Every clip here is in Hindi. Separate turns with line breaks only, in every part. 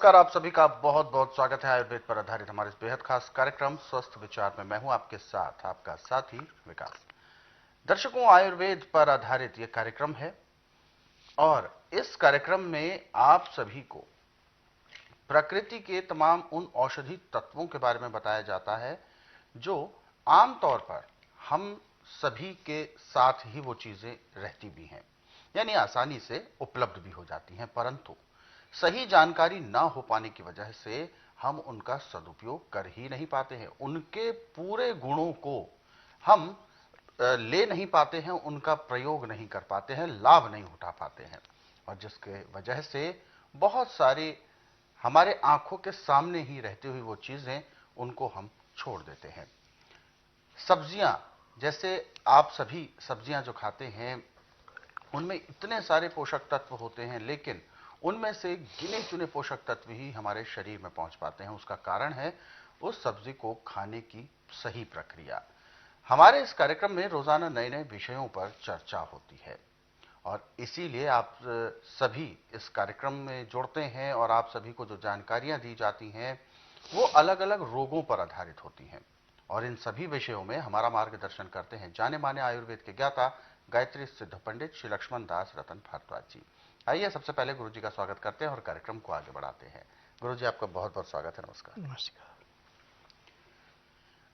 नमस्कार, आप सभी का बहुत बहुत स्वागत है आयुर्वेद पर आधारित हमारे इस बेहद खास कार्यक्रम स्वस्थ विचार में। मैं हूं आपके साथ आपका साथी विकास। दर्शकों, आयुर्वेद पर आधारित यह कार्यक्रम है और इस कार्यक्रम में आप सभी को प्रकृति के तमाम उन औषधि तत्वों के बारे में बताया जाता है जो आमतौर पर हम सभी के साथ ही वो चीजें रहती भी हैं, यानी आसानी से उपलब्ध भी हो जाती हैं, परंतु सही जानकारी ना हो पाने की वजह से हम उनका सदुपयोग कर ही नहीं पाते हैं। उनके पूरे गुणों को हम ले नहीं पाते हैं, उनका प्रयोग नहीं कर पाते हैं, लाभ नहीं उठा पाते हैं, और जिसके वजह से बहुत सारी हमारे आंखों के सामने ही रहती हुई वो चीजें उनको हम छोड़ देते हैं। सब्जियां, जैसे आप सभी सब्जियां जो खाते हैं उनमें इतने सारे पोषक तत्व होते हैं, लेकिन उनमें से गिने चुने पोषक तत्व ही हमारे शरीर में पहुंच पाते हैं। उसका कारण है उस सब्जी को खाने की सही प्रक्रिया। हमारे इस कार्यक्रम में रोजाना नए नए विषयों पर चर्चा होती है और इसीलिए आप सभी इस कार्यक्रम में जुड़ते हैं और आप सभी को जो जानकारियां दी जाती हैं वो अलग अलग रोगों पर आधारित होती हैं, और इन सभी विषयों में हमारा मार्गदर्शन करते हैं जाने माने आयुर्वेद के ज्ञाता गायत्री सिद्ध पंडित श्री लक्ष्मण दास रतन भारद्वाज जी। आइए सबसे पहले गुरु जी का स्वागत करते हैं और कार्यक्रम को आगे बढ़ाते हैं। गुरु जी, आपका बहुत बहुत स्वागत है। नमस्कार।
नमस्कार।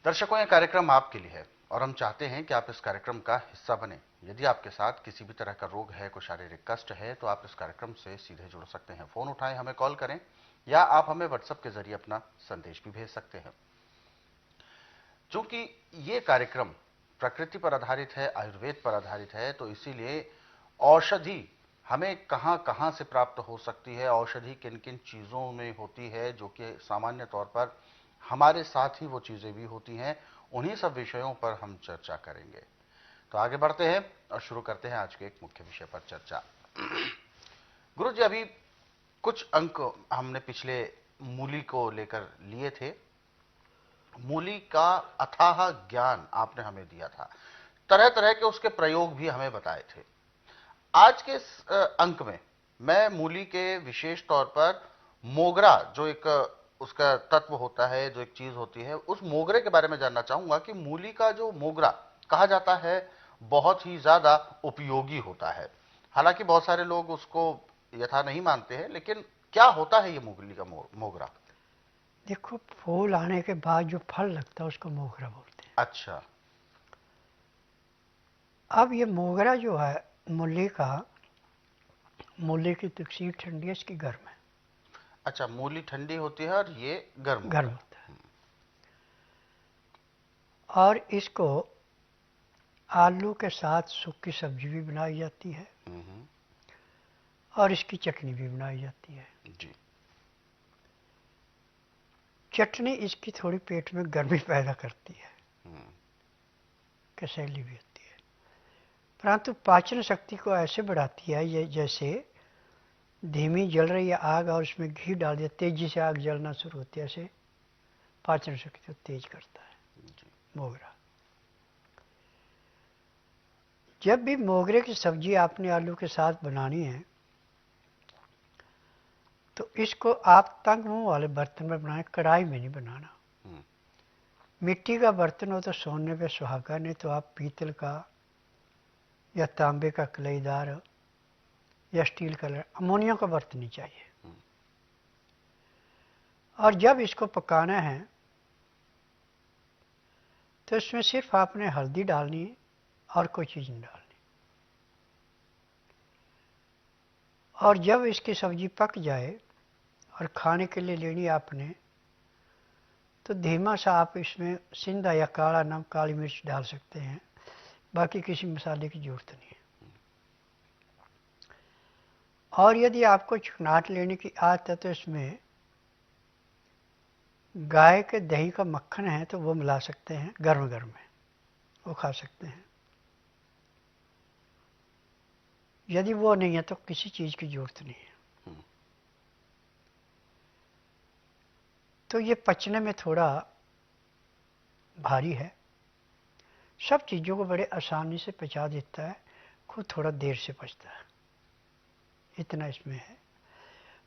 दर्शकों, यह कार्यक्रम आपके लिए है और हम चाहते हैं कि आप इस कार्यक्रम का हिस्सा बने। यदि आपके साथ किसी भी तरह का रोग है, कोई शारीरिक कष्ट है, तो आप इस कार्यक्रम से सीधे जुड़ सकते हैं। फोन उठाएं, हमें कॉल करें, या आप हमें व्हाट्सएप के जरिए अपना संदेश भी भेज सकते हैं। चूंकि ये कार्यक्रम प्रकृति पर आधारित है, आयुर्वेद पर आधारित है, तो इसीलिए औषधि हमें कहां कहां से प्राप्त हो सकती है, औषधि किन किन चीजों में होती है, जो कि सामान्य तौर पर हमारे साथ ही वो चीजें भी होती हैं, उन्हीं सब विषयों पर हम चर्चा करेंगे। तो आगे बढ़ते हैं और शुरू करते हैं आज के एक मुख्य विषय पर चर्चा। गुरु जी, अभी कुछ अंक हमने पिछले मूली को लेकर लिए थे। मूली का अथाह ज्ञान आपने हमें दिया था, तरह तरह के उसके प्रयोग भी हमें बताए थे। आज के इस अंक में मैं मूली के विशेष तौर पर मोगरा, जो एक उसका तत्व होता है, जो एक चीज होती है, उस मोगरे के बारे में जानना चाहूंगा कि मूली का जो मोगरा कहा जाता है बहुत ही ज्यादा उपयोगी होता है। हालांकि बहुत सारे लोग उसको यथा नहीं मानते हैं, लेकिन क्या होता है ये मूली का मोगरा?
देखो, फूल आने के बाद जो फल लगता है उसको मोगरा बोलते हैं।
अच्छा।
अब ये मोगरा जो है मूली का, मूली की तकसीर ठंडी है, इसकी गर्म है।
अच्छा, मूली ठंडी होती है और ये गर्म
गर्म
होता है।
होता है। और इसको आलू के साथ सूखी सब्जी भी बनाई जाती है और इसकी चटनी भी बनाई जाती है
जी।
चटनी इसकी थोड़ी पेट में गर्मी पैदा करती है, कसैली भी होती है, परंतु पाचन शक्ति को ऐसे बढ़ाती है ये जैसे धीमी जल रही है आग और उसमें घी डाल दिया, तेजी से आग जलना शुरू होती है, ऐसे पाचन शक्ति को तेज करता है मोगरा। जब भी मोगरे की सब्जी आपने आलू के साथ बनानी है तो इसको आप तंग मुंह वाले बर्तन में बनाएं, कढ़ाई में नहीं बनाना। मिट्टी का बर्तन हो तो सोने पे सुहागा, नहीं तो आप पीतल का या तांबे का कलईदार या स्टील का, अमोनियम का बर्तन नहीं चाहिए। और जब इसको पकाना है तो इसमें सिर्फ आपने हल्दी डालनी है और कोई चीज़ नहीं डालनी। और जब इसकी सब्जी पक जाए और खाने के लिए लेनी आपने, तो धीमा सा आप इसमें सिंधा या काला नमक, काली मिर्च डाल सकते हैं, बाकी किसी मसाले की जरूरत नहीं है। और यदि आपको चिकनाहट लेने की आदत है तो इसमें गाय के दही का मक्खन है तो वो मिला सकते हैं, गर्म गर्म है वो खा सकते हैं। यदि वो नहीं है तो किसी चीज़ की जरूरत नहीं है। तो ये पचने में थोड़ा भारी है, सब चीज़ों को बड़े आसानी से पचा देता है, खुद थोड़ा देर से पचता है, इतना इसमें है।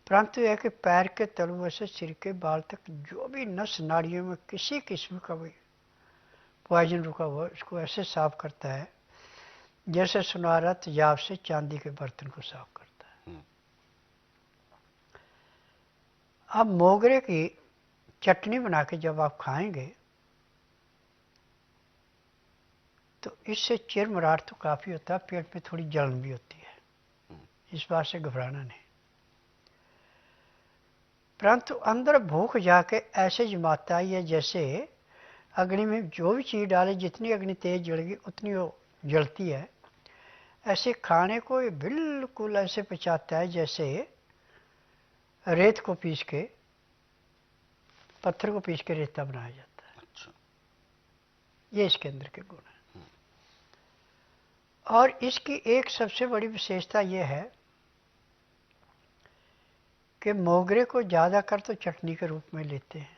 परंतु यह कि पैर के तलुओं से सिर के बाल तक जो भी नस नाड़ियों में किसी किस्म का भी पॉइजन रुका हुआ उसको ऐसे साफ करता है जैसे सुनहरा तेजाब से चांदी के बर्तन को साफ करता है। अब मोगरे की चटनी बना के जब आप खाएंगे तो इससे चिरमराट तो काफ़ी होता है, पेट में थोड़ी जलन भी होती है, इस बात से घबराना नहीं। परंतु अंदर भूख जाके ऐसे जमाता है जैसे अग्नि में जो भी चीज़ डाले जितनी अग्नि तेज जलेगी उतनी वो जलती है। ऐसे खाने को ये बिल्कुल ऐसे पचाता है जैसे रेत को पीस के, पत्थर को पीस के रेता बनाया जाता है।
अच्छा।
ये इसके अंदर के गुण हैं। और इसकी एक सबसे बड़ी विशेषता यह है कि मोगरे को ज़्यादातर तो चटनी के रूप में लेते हैं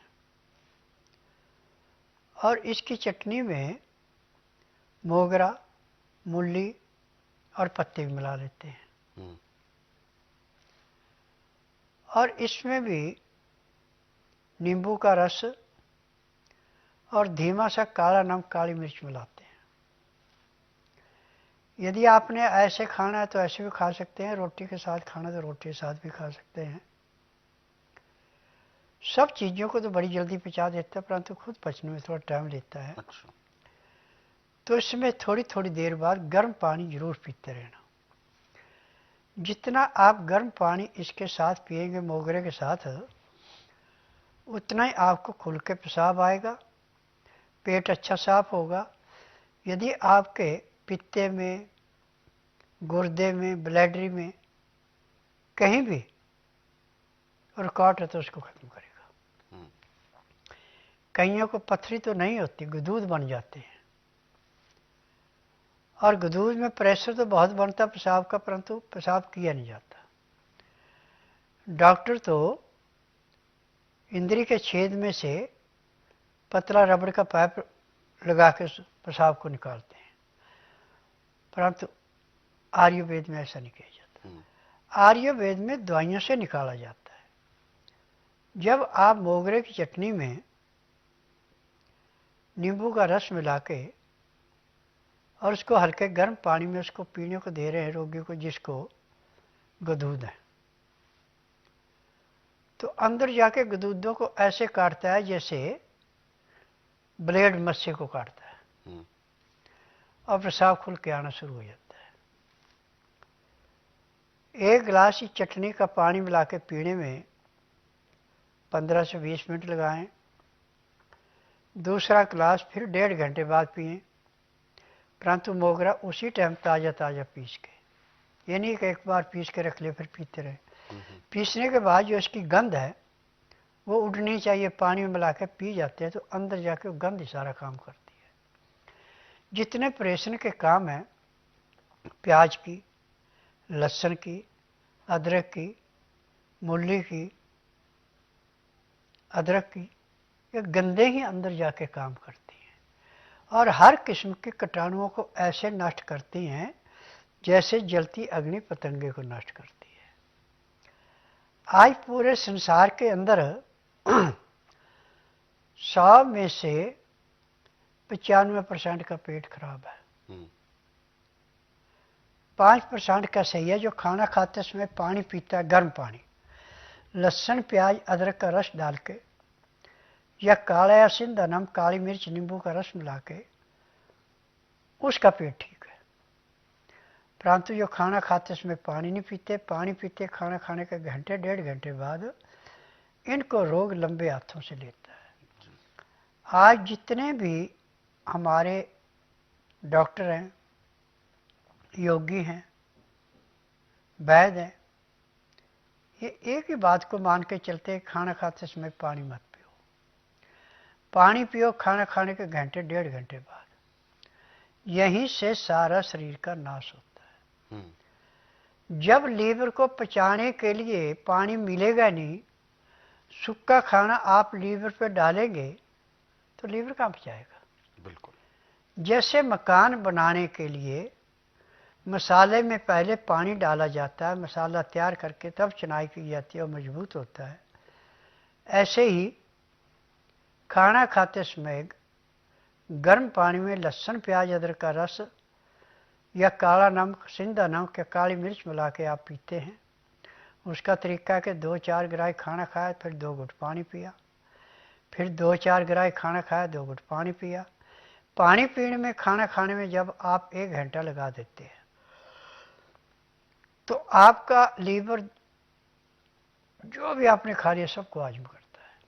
और इसकी चटनी में मोगरा, मूली और पत्ते भी मिला लेते हैं। और इसमें भी नींबू का रस और धीमा सा काला नमक, काली मिर्च मिलाते हैं। यदि आपने ऐसे खाना है तो ऐसे भी खा सकते हैं, रोटी के साथ खाना तो रोटी के साथ भी खा सकते हैं। सब चीज़ों को तो बड़ी जल्दी पचा देता है परंतु खुद पचने में थोड़ा टाइम लेता है।
अच्छा।
तो इसमें थोड़ी थोड़ी देर बाद गर्म पानी जरूर पीते रहना। जितना आप गर्म पानी इसके साथ पिएंगे मोगरे के साथ उतना ही आपको खुल के पेशाब आएगा, पेट अच्छा साफ होगा। यदि आपके पित्ते में, गुर्दे में, ब्लैडरी में कहीं भी रुकावट है तो उसको खत्म करेगा। कईयों को पथरी तो नहीं होती, गदूद बन जाते हैं और गदूद में प्रेशर तो बहुत बनता पेशाब का परंतु पेशाब किया नहीं जाता। डॉक्टर तो इंद्री के छेद में से पतला रबड़ का पाइप लगा के पेशाब को निकालते हैं परंतु आयुर्वेद में ऐसा नहीं किया जाता। आयुर्वेद में दवाइयों से निकाला जाता है। जब आप मोगरे की चटनी में नींबू का रस मिला के और उसको हल्के गर्म पानी में उसको पीने को दे रहे हैं रोगी को जिसको गदूद है, तो अंदर जाके गदूदों को ऐसे काटता है जैसे ब्लेड मत्स्य को काटता है और पेशाब खुल के आना शुरू हो जाता है। एक गिलास ही चटनी का पानी मिला के पीने में 15 से 20 मिनट लगाएं, दूसरा गिलास फिर 1.5 घंटे बाद पिएं, परंतु मोगरा उसी टाइम ताज़ा ताज़ा पीस के, ये नहीं कि एक बार पीस के रख ले फिर पीते रहे। पीसने के बाद जो इसकी गंध है वो उड़नी चाहिए, पानी में मिला के पी जाते हैं तो अंदर जाके वो गंध सारा काम करती है। जितने प्रेषण के काम हैं, प्याज की, लहसुन की, अदरक की, मूली की, अदरक की, ये गंदे ही अंदर जाके काम करती हैं और हर किस्म के कीटाणुओं को ऐसे नष्ट करती हैं जैसे जलती अग्नि पतंगे को नष्ट करती है। आज पूरे संसार के अंदर 100 में से 95% का पेट खराब है। 5% का सही है जो खाना खाते समय पानी पीता है, गर्म पानी, लहसुन, प्याज, अदरक का रस डाल के या काला या सिंधा नमक, काली मिर्च, नींबू का रस मिला के, उसका पेट ठीक है। परंतु जो खाना खाते समय पानी नहीं पीते, पानी पीते खाना खाने के घंटे 1.5 घंटे बाद, इनको रोग लंबे हाथों से लेता है। आज जितने भी हमारे डॉक्टर हैं, योगी हैं, वैद्य हैं, ये एक ही बात को मान के चलते हैं, खाना खाते समय पानी मत पियो। पानी पियो खाना खाने के घंटे 1.5 घंटे बाद, यहीं से सारा शरीर का नाश होता है। जब लीवर को पचाने के लिए पानी मिलेगा नहीं, सूखा खाना आप लीवर पे डालेंगे तो लीवर कहाँ पचाएगा।
बिल्कुल।
जैसे मकान बनाने के लिए मसाले में पहले पानी डाला जाता है, मसाला तैयार करके तब चुनाई की जाती है और मजबूत होता है। ऐसे ही खाना खाते समय गर्म पानी में लहसुन प्याज अदरक का रस या काला नमक, सिंधा नमक या काली मिर्च मिला के आप पीते हैं। उसका तरीका है कि 2-4 गिराई खाना खाया, फिर 2 घुट पानी पिया, फिर 2-4 गिराई खाना खाया, 2 घुट पानी पिया। पानी पीने में, खाना खाने में जब आप 1 घंटा लगा देते हैं तो आपका लीवर जो भी आपने खा लिया सबको हजम करता है।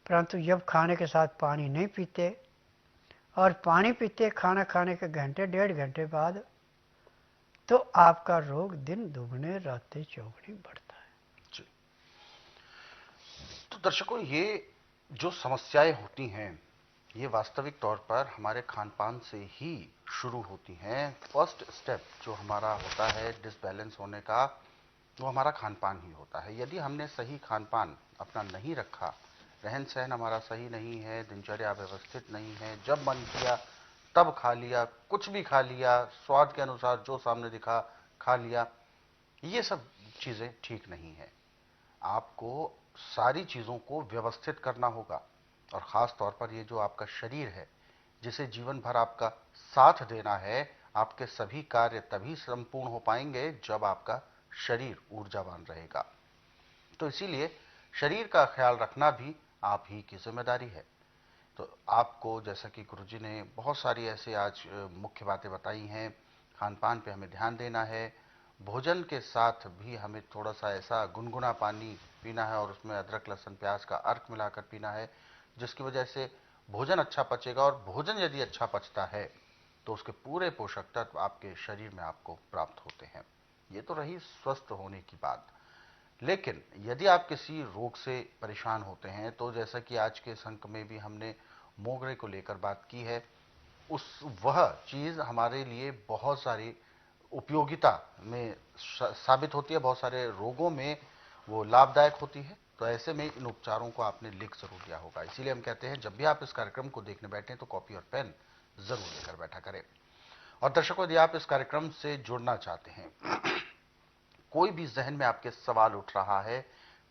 परंतु जब खाने के साथ पानी नहीं पीते और पानी पीते खाना खाने के घंटे 1.5 घंटे बाद, तो आपका रोग दिन दुगने रातें चौगुनी बढ़ता है।
जी। तो दर्शकों, ये जो समस्याएं होती हैं ये वास्तविक तौर पर हमारे खान पान से ही शुरू होती हैं। फर्स्ट स्टेप जो हमारा होता है डिसबैलेंस होने का, वो हमारा खान पान ही होता है। यदि हमने सही खान पान अपना नहीं रखा, रहन सहन हमारा सही नहीं है, दिनचर्या व्यवस्थित नहीं है, जब मन किया तब खा लिया, कुछ भी खा लिया, स्वाद के अनुसार जो सामने दिखा खा लिया, ये सब चीजें ठीक नहीं है। आपको सारी चीजों को व्यवस्थित करना होगा और खास तौर पर ये जो आपका शरीर है जिसे जीवन भर आपका साथ देना है, आपके सभी कार्य तभी संपूर्ण हो पाएंगे जब आपका शरीर ऊर्जावान रहेगा। तो इसीलिए शरीर का ख्याल रखना भी आप ही की जिम्मेदारी है। तो आपको, जैसा कि गुरुजी ने बहुत सारी ऐसे आज मुख्य बातें बताई हैं, खान पान पे हमें ध्यान देना है, भोजन के साथ भी हमें थोड़ा सा ऐसा गुनगुना पानी पीना है और उसमें अदरक लहसुन प्याज का अर्क मिलाकर पीना है, जिसकी वजह से भोजन अच्छा पचेगा और भोजन यदि अच्छा पचता है तो उसके पूरे पोषक तत्व आपके शरीर में आपको प्राप्त होते हैं। ये तो रही स्वस्थ होने की बात। लेकिन यदि आप किसी रोग से परेशान होते हैं, तो जैसा कि आज के इस अंक में भी हमने मोगरे को लेकर बात की है, उस वह चीज हमारे लिए बहुत सारी उपयोगिता में साबित होती है, बहुत सारे रोगों में वो लाभदायक होती है। तो ऐसे में इन उपचारों को आपने लिख जरूर दिया होगा। इसीलिए हम कहते हैं जब भी आप इस कार्यक्रम को देखने बैठे तो कॉपी और पेन जरूर लेकर बैठा करें। और दर्शकों, यदि आप इस कार्यक्रम से जुड़ना चाहते हैं, कोई भी जहन में आपके सवाल उठ रहा है,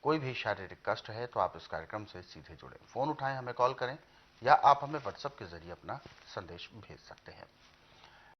कोई भी शारीरिक कष्ट है, तो आप इस कार्यक्रम से सीधे जुड़े, फोन उठाएं, हमें कॉल करें या आप हमें व्हाट्सएप के जरिए अपना संदेश भेज सकते हैं।